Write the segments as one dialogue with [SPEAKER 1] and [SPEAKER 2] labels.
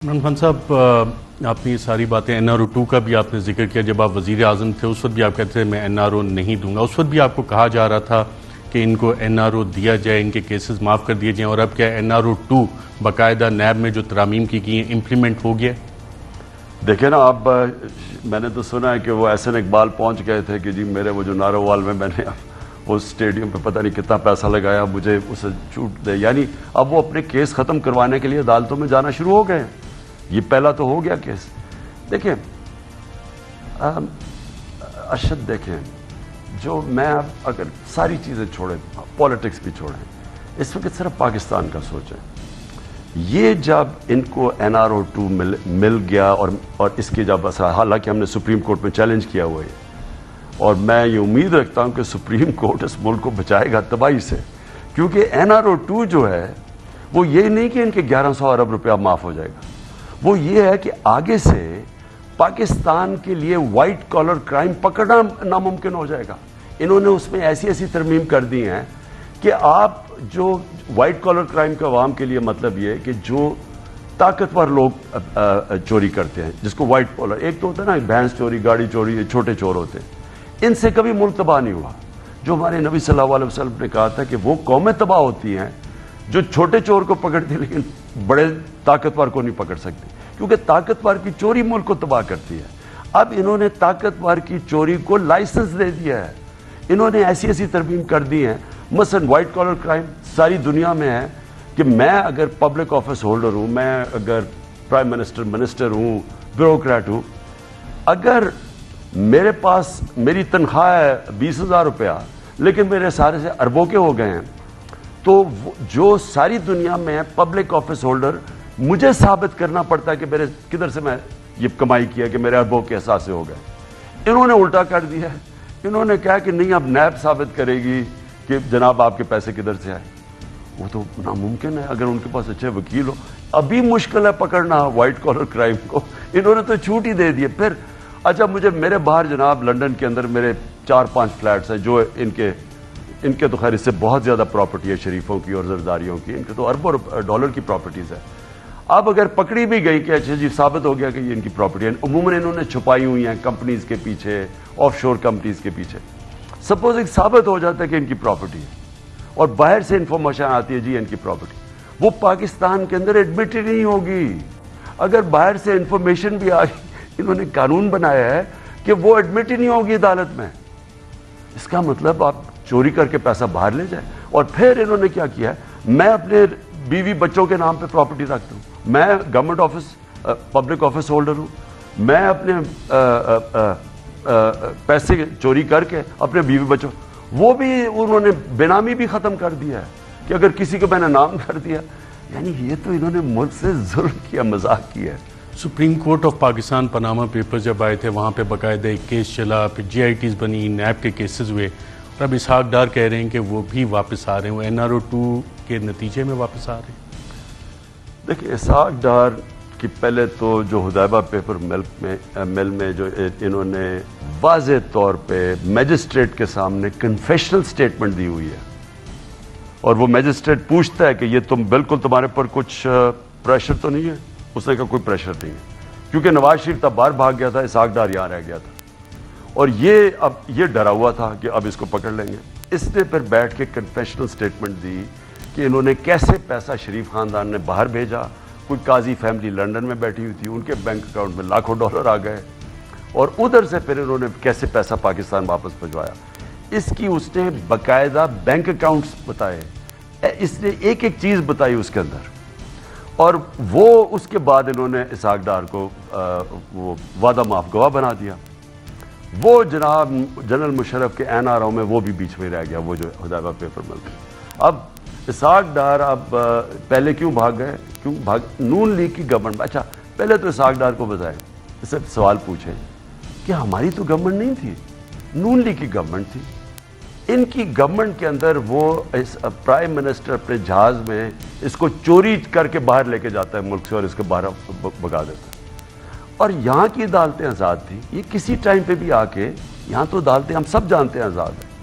[SPEAKER 1] عمران خان صاحب، آپ نے یہ ساری باتیں NRO 2 کا بھی آپ نے ذکر کیا. جب آپ وزیر اعظم تھے اس وقت بھی آپ کہتے تھے میں NRO نہیں دوں گا. اس وقت بھی آپ کو کہا جا رہا تھا کہ ان کو NRO دیا جائے، ان کے کیسز معاف کر دیے جائیں. اور اب کیا NRO 2 باقاعدہ نیب میں جو ترامیم کی گئی ہیں امپلیمنٹ ہو گیا؟
[SPEAKER 2] دیکھیں نا، اب میں نے تو سنا ہے کہ وہ احسن اقبال پہنچ گئے تھے کہ جی میرے وہ جو نارووال میں نے اس اسٹیڈیم پہ پتہ نہیں کتنا پیسہ لگایا، مجھے اسے چھوٹ دے. یعنی اب وہ اپنے کیس ختم کروانے کے لیے عدالتوں میں جانا شروع ہو گئے ہیں. یہ پہلا تو ہو گیا کیس. دیکھیں ارشد، دیکھیں جو میں اگر ساری چیزیں چھوڑیں، پولیٹکس بھی چھوڑیں، اس وقت صرف پاکستان کا سوچیں. یہ جب ان کو NRO 2 مل گیا اور اس کی جب حالانکہ ہم نے سپریم کورٹ میں چیلنج کیا ہوا ہے، اور میں یہ امید رکھتا ہوں کہ سپریم کورٹ اس ملک کو بچائے گا تباہی سے. کیونکہ NRO 2 جو ہے وہ یہ نہیں کہ ان کے 1100 ارب روپیہ معاف ہو جائے گا، وہ یہ ہے کہ آگے سے پاکستان کے لیے وائٹ کالر کرائم پکڑنا ناممکن ہو جائے گا. انہوں نے اس میں ایسی ترمیم کر دی ہیں کہ آپ جو وائٹ کالر کرائم کے عوام کے لیے مطلب یہ ہے کہ جو طاقتور لوگ چوری کرتے ہیں، جس کو وائٹ کالر، ایک تو ہوتا ہے نا بھینس چوری، گاڑی چوری، چھوٹے چور ہوتے ہیں، ان سے کبھی ملک تباہ نہیں ہوا. جو ہمارے نبی صلی اللہ علیہ وسلم نے کہا تھا کہ وہ قومیں تباہ ہوتی ہیں جو چھوٹے چور کو پکڑتی لیکن بڑے طاقتور کو نہیں پکڑ سکتے، کیونکہ طاقتور کی چوری ملک کو تباہ کرتی ہے. اب انہوں نے طاقتور کی چوری کو لائسنس دے دیا ہے. انہوں نے ایسی ترمیم کر دی ہیں. مثلا وائٹ کالر کرائم ساری دنیا میں ہے کہ میں اگر پبلک آفس ہولڈر ہوں، میں اگر پرائم منسٹر ہوں، بیوروکریٹ ہوں، اگر میرے پاس میری تنخواہ ہے 20,000 روپیہ لیکن میرے سارے سے اربوں کے ہو گئے ہیں، تو جو ساری دنیا میں پبلک آفس ہولڈر، مجھے ثابت کرنا پڑتا ہے کہ میرے کدھر سے میں یہ کمائی کیا کہ میرے اربوں کے احساس سے ہو گئے. انہوں نے الٹا کر دیا ہے. انہوں نے کہا کہ نہیں، اب نیب ثابت کرے گی کہ جناب آپ کے پیسے کدھر سے آئے. وہ تو ناممکن ہے اگر ان کے پاس اچھے وکیل ہو. ابھی مشکل ہے پکڑنا وائٹ کالر کرائم کو، انہوں نے تو چھوٹ ہی دے دی. پھر اچھا میرے باہر جناب لنڈن کے اندر میرے 4-5 فلیٹس ہیں جو ان کے تو خیر اس سے بہت زیادہ پراپرٹی ہے شریفوں کی اور زرداریوں کی، ان کے تو اربوں ڈالر کی پراپرٹیز ہے. اب اگر پکڑی بھی گئی کہ اچھا جی ثابت ہو گیا کہ یہ ان کی پراپرٹی ہے، عموماً انہوں نے چھپائی ہوئی ہیں کمپنیز کے پیچھے، آف شور کمپنیز کے پیچھے. سپوز ایک ثابت ہو جاتا ہے کہ ان کی پراپرٹی ہے اور باہر سے انفارمیشن آتی ہے جی ان کی پراپرٹی، وہ پاکستان کے اندر ایڈمٹ ہی نہیں ہوگی. اگر باہر سے انفارمیشن بھی آئی، انہوں نے قانون بنایا ہے کہ وہ ایڈمٹ ہی نہیں ہوگی عدالت میں. اس کا مطلب آپ چوری کر کے پیسہ باہر لے جائیں. اور پھر انہوں نے کیا کیا ہے، میں اپنے بیوی بچوں کے نام پہ پراپرٹی رکھتا ہوں، میں government office public office holder ہوں، میں اپنے پیسے چوری کر کے اپنے بیوی بچوں، وہ بھی انہوں نے بینامی بھی ختم کر دیا ہے کہ اگر کسی کو میں نے نام کر دیا. یعنی یہ تو انہوں نے ملک سے ظلم کیا، مذاق کیا ہے.
[SPEAKER 1] Supreme court of Pakistan Panama paper جب آئے تھے وہاں پہ باقاعدہ ایک کیس چلا، پھر GITs بنی، نیب کے کیسز ہوئے، اور اب اسحاق ڈار کہہ رہے ہیں کہ وہ بھی واپس آ رہے ہیں، وہ NRO 2 کے نتیجے میں واپس آ رہے ہیں.
[SPEAKER 2] دیکھیں اسحاق ڈار کی پہلے تو جو حدیبہ پیپر مل میں جو انہوں نے واضح طور پہ میجسٹریٹ کے سامنے کنفیشنل سٹیٹمنٹ دی ہوئی ہے، اور وہ میجسٹریٹ پوچھتا ہے کہ یہ تم بالکل تمہارے پر کچھ پریشر تو نہیں ہے؟ اس نے کہا کوئی پریشر نہیں ہے، کیونکہ نواز شریف تب باہر بھاگ گیا تھا، اسحاق ڈار یہاں رہ گیا تھا، اور یہ ڈرا ہوا تھا کہ اب اس کو پکڑ لیں گے. اس نے پھر بیٹھ کے کنفیشنل سٹیٹمنٹ دی کہ انہوں نے کیسے پیسہ شریف خاندان نے باہر بھیجا. کوئی قاضی فیملی لنڈن میں بیٹھی ہوئی تھی، ان کے بینک اکاؤنٹ میں لاکھوں ڈالر آ گئے، اور ادھر سے پھر انہوں نے کیسے پیسہ پاکستان واپس بھجوایا. اس کی اس نے باقاعدہ بینک اکاؤنٹس بتائے، اس نے ایک چیز بتائی اس کے اندر، اور وہ اس کے بعد انہوں نے اسحاق ڈار کو وہ وعدہ معاف گواہ بنا دیا. وہ جناب جنرل مشرف کے NRO میں وہ بھی بیچ میں رہ گیا، وہ جو حدیبہ پیپر مل گئے. اب اسحاق ڈار اب پہلے کیوں بھاگ گئے؟ نون لیگ کی گورنمنٹ. اچھا پہلے تو اسحاق ڈار کو بتائیں، اس سے سوال پوچھیں کہ ہماری تو گورنمنٹ نہیں تھی، نون لیگ کی گورنمنٹ تھی. ان کی گورنمنٹ کے اندر وہ پرائم منسٹر اپنے جہاز میں اس کو چوری کر کے باہر لے کے جاتا ہے ملک سے اور اس کو باہر بھگا دیتا ہے. اور یہاں کی عدالتیں آزاد تھیں. یہ کسی ٹائم پہ بھی آ کے، یہاں تو عدالتیں ہم سب جانتے ہیں آزاد ہیں،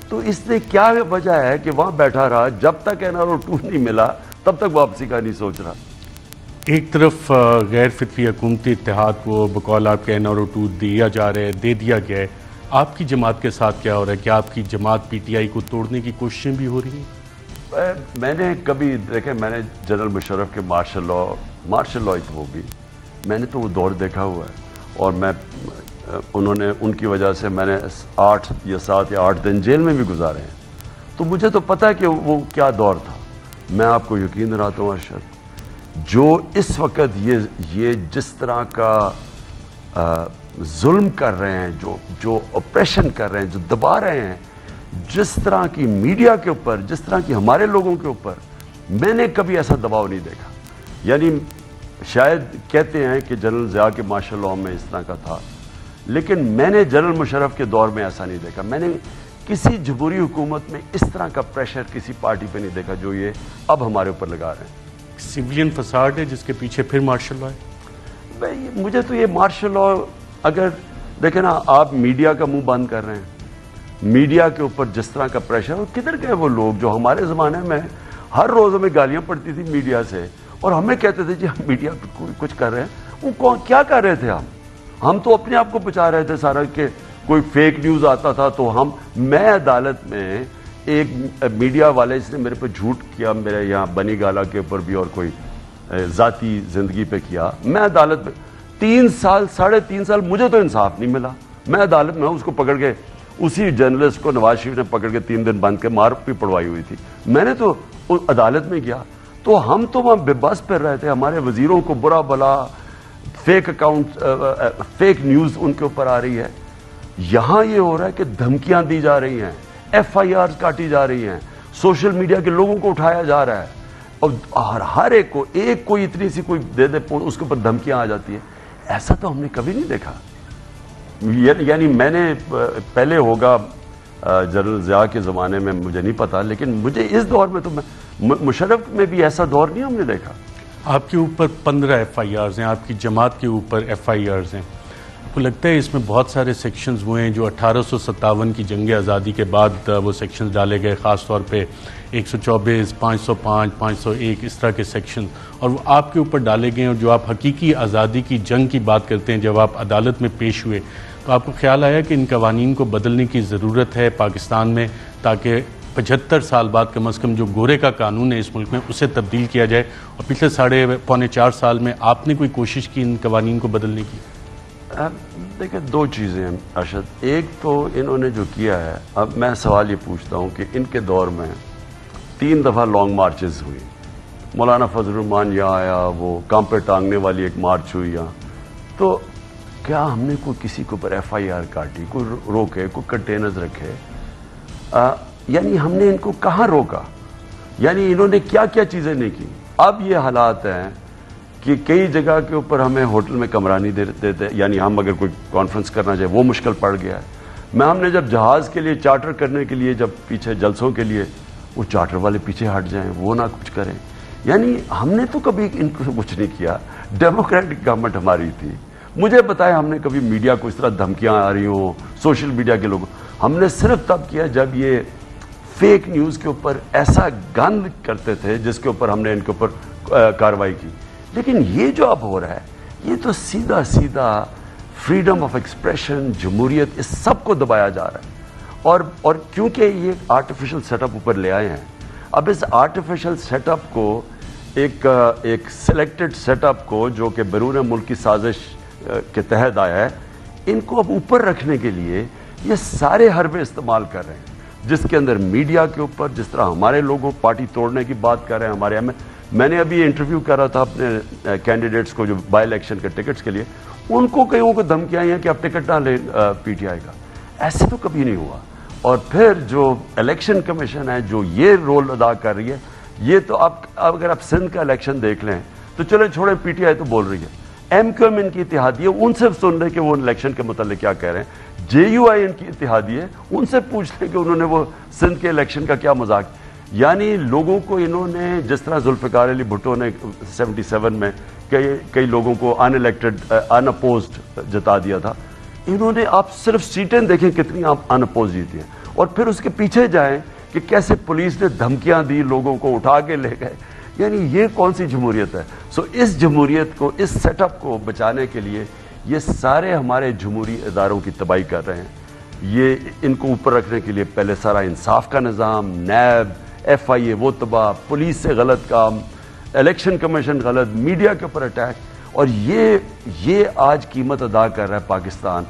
[SPEAKER 2] تو اس نے کیا وجہ ہے کہ وہاں بیٹھا رہا جب تک NRO 2 نہیں ملا، تب تک واپسی کا نہیں سوچ رہا.
[SPEAKER 1] ایک طرف غیر فطری حکومتی اتحاد کو بقول آپ کے NRO2 دیا جا رہا ہے، دے دیا گیا ہے، آپ کی جماعت کے ساتھ کیا ہو رہا ہے؟ کیا آپ کی جماعت PTI کو توڑنے کی کوششیں بھی ہو رہی ہیں؟
[SPEAKER 2] میں نے کبھی دیکھیں، میں نے جنرل مشرف کے مارشل لا ہی تو ہوگی، میں نے تو وہ دور دیکھا ہوا ہے، اور ان کی وجہ سے میں نے 7 یا 8 دن جیل میں بھی گزارے ہیں، تو مجھے تو پتہ ہے کہ وہ کیا دور تھا۔ میں آپ کو یقین دلاتا ہوں ارشد، جو اس وقت یہ جس طرح کا ظلم کر رہے ہیں، جو اپریشن کر رہے ہیں، جو دبا رہے ہیں، جس طرح کی میڈیا کے اوپر، جس طرح کی ہمارے لوگوں کے اوپر، میں نے کبھی ایسا دباؤ نہیں دیکھا۔ یعنی شاید کہتے ہیں کہ جنرل ضیاء کے مارشل لاء میں اس طرح کا تھا، لیکن میں نے جنرل مشرف کے دور میں ایسا نہیں دیکھا۔ میں نے کسی جمہوری حکومت میں اس طرح کا پریشر کسی پارٹی پہ نہیں دیکھا جو یہ اب ہمارے اوپر لگا رہے ہیں۔
[SPEAKER 1] سویلین فساد ہے جس کے پیچھے پھر مارشل لا ہے؟
[SPEAKER 2] مجھے تو یہ مارشل لا، اگر دیکھیں نا، آپ میڈیا کا منہ بند کر رہے ہیں، میڈیا کے اوپر جس طرح کا پریشر، کدھر گئے وہ لوگ جو ہمارے زمانے میں ہر روز ہمیں گالیاں پڑتی تھی میڈیا سے، اور ہمیں کہتے تھے جی ہم میڈیا پہ کچھ کر رہے ہیں؟ وہ کیا کر رہے تھے؟ ہم تو اپنے آپ کو بچا رہے تھے سارا، کہ کوئی فیک نیوز آتا تھا تو میں عدالت میں ایک میڈیا والے جس نے میرے پہ جھوٹ کیا، میرے یہاں بنی گالا کے اوپر بھی اور کوئی ذاتی زندگی پہ کیا، میں عدالت میں 3 سال 3.5 سال مجھے تو انصاف نہیں ملا۔ میں عدالت میں اس کو پکڑ کے، اسی جرنلسٹ کو نواز شریف نے پکڑ کے 3 دن بند کے مار بھی پڑوائی ہوئی تھی، میں نے تو عدالت میں گیا، تو ہم تو وہاں بے بس پھر رہے تھے، ہمارے وزیروں کو برا بلا فیک اکاؤنٹ، فیک نیوز ان کے اوپر آ رہی ہے۔ یہاں یہ ہو رہا ہے کہ دھمکیاں دی جا رہی ہیں، FIRs کاٹی جا رہی ہیں، سوشل میڈیا کے لوگوں کو اٹھایا جا رہا ہے، اور ہر ایک کو کوئی اتنی سی کوئی دے دے اس کے اوپر دھمکیاں آ جاتی ہیں۔ ایسا تو ہم نے کبھی نہیں دیکھا۔ یعنی میں نے پہلے ہوگا جنرل ضیاء کے زمانے میں مجھے نہیں پتا، لیکن مجھے اس دور میں تو مشرف میں بھی ایسا دور نہیں ہم نے دیکھا۔
[SPEAKER 1] آپ کے اوپر 15 FIRs ہیں، آپ کی جماعت کے اوپر FIRs ہیں، آپ کو لگتا ہے اس میں بہت سارے سیکشنز وہ ہیں جو 1857 کی جنگ آزادی کے بعد وہ سیکشنز ڈالے گئے، خاص طور پہ 124، 505، 501 اس طرح کے سیکشن، اور وہ آپ کے اوپر ڈالے گئے، اور جو آپ حقیقی آزادی کی جنگ کی بات کرتے ہیں، جب آپ عدالت میں پیش ہوئے تو آپ کو خیال آیا کہ ان قوانین کو بدلنے کی ضرورت ہے پاکستان میں، تاکہ 75 سال بعد کم از کم جو گورے کا قانون ہے اس ملک میں اسے تبدیل کیا جائے، اور پچھلے 3.25 سال میں آپ نے کوئی کوشش کی ان قوانین کو بدلنے کی؟
[SPEAKER 2] دیکھیں، 2 چیزیں ہیں ارشد۔ ایک تو انہوں نے جو کیا ہے، اب میں سوال یہ پوچھتا ہوں کہ ان کے دور میں 3 دفعہ لانگ مارچز ہوئی، مولانا فضل الرحمان یہاں آیا، وہ کانپے ٹانگنے والی ایک مارچ ہوئی یہاں، تو کیا ہم نے کوئی کسی کے اوپر FIR کاٹی، کوئی روکے، کوئی کنٹینرز رکھے؟ یعنی ہم نے ان کو کہاں روکا؟ یعنی انہوں نے کیا کیا چیزیں نہیں کی؟ اب یہ حالات ہیں کہ کئی جگہ کے اوپر ہمیں ہوٹل میں کمرہ نہیں دیتے، یعنی ہم اگر کوئی کانفرنس کرنا چاہے وہ مشکل پڑ گیا ہے۔ ہم نے جب جہاز کے لیے چارٹر کرنے کے لیے، جب پیچھے جلسوں کے لیے، وہ چارٹر والے پیچھے ہٹ جائیں، وہ نہ کچھ کریں۔ یعنی ہم نے تو کبھی ان کو کچھ نہیں کیا، ڈیموکریٹک گورنمنٹ ہماری تھی۔ مجھے بتائے ہم نے کبھی میڈیا کو اس طرح دھمکیاں آ رہی ہوں، سوشل میڈیا کے لوگوں، ہم نے صرف تب کیا جب یہ فیک نیوز کے اوپر ایسا گند کرتے تھے جس کے اوپر ہم نے ان کے اوپر کارروائی کی۔ لیکن یہ جو اب ہو رہا ہے، یہ تو سیدھا فریڈم آف ایکسپریشن، جمہوریت، اس سب کو دبایا جا رہا ہے، اور کیونکہ یہ آرٹیفیشل سیٹ اپ اوپر لے آئے ہیں، اب اس آرٹیفیشل سیٹ اپ کو ایک سلیکٹڈ سیٹ اپ کو جو کہ بیرون ملک کی سازش کے تحت آیا ہے، ان کو اب اوپر رکھنے کے لیے یہ سارے حربے استعمال کر رہے ہیں، جس کے اندر میڈیا کے اوپر جس طرح ہمارے لوگوں پارٹی توڑنے کی بات کر رہے ہیں، ہمارے میں نے ابھی انٹرویو کر رہا تھا اپنے کینڈیڈیٹس کو جو بائی الیکشن کے ٹکٹس کے لیے، ان کو کئیوں کو دھمکیاں آئی ہیں کہ آپ ٹکٹ نہ لیں PTI کا۔ ایسے تو کبھی نہیں ہوا۔ اور پھر جو الیکشن کمیشن ہے جو یہ رول ادا کر رہی ہے، یہ تو اگر آپ سندھ کا الیکشن دیکھ لیں تو چلیں چھوڑیں، PTI تو بول رہی ہے، MQM ان کی اتحادی ہے، ان سے سن رہے کہ وہ الیکشن کے متعلق کیا کہہ رہے ہیں، JUI ان کی اتحادی ہے، ان سے پوچھ لیں کہ انہوں نے وہ سندھ کے الیکشن کا کیا مذاق۔ یعنی لوگوں کو انہوں نے، جس طرح ذوالفقار علی بھٹو نے 77 میں کئی لوگوں کو ان الیکٹڈ، ان اپوزڈ جتا دیا تھا، انہوں نے، آپ صرف سیٹیں دیکھیں کتنی آپ ان اپوز جیتی ہیں، اور پھر اس کے پیچھے جائیں کہ کیسے پولیس نے دھمکیاں دی، لوگوں کو اٹھا کے لے گئے۔ یعنی یہ کون سی جمہوریت ہے؟ سو اس جمہوریت کو، اس سیٹ اپ کو بچانے کے لیے یہ سارے ہمارے جمہوری اداروں کی تباہی کر رہے ہیں۔ یہ ان کو اوپر رکھنے کے لیے پہلے سارا انصاف کا نظام، نیب، ایف آئی اے وہ تباہ، پولیس سے غلط کام، الیکشن کمیشن غلط، میڈیا کے اوپر اٹیک، اور یہ آج قیمت ادا کر رہا ہے پاکستان۔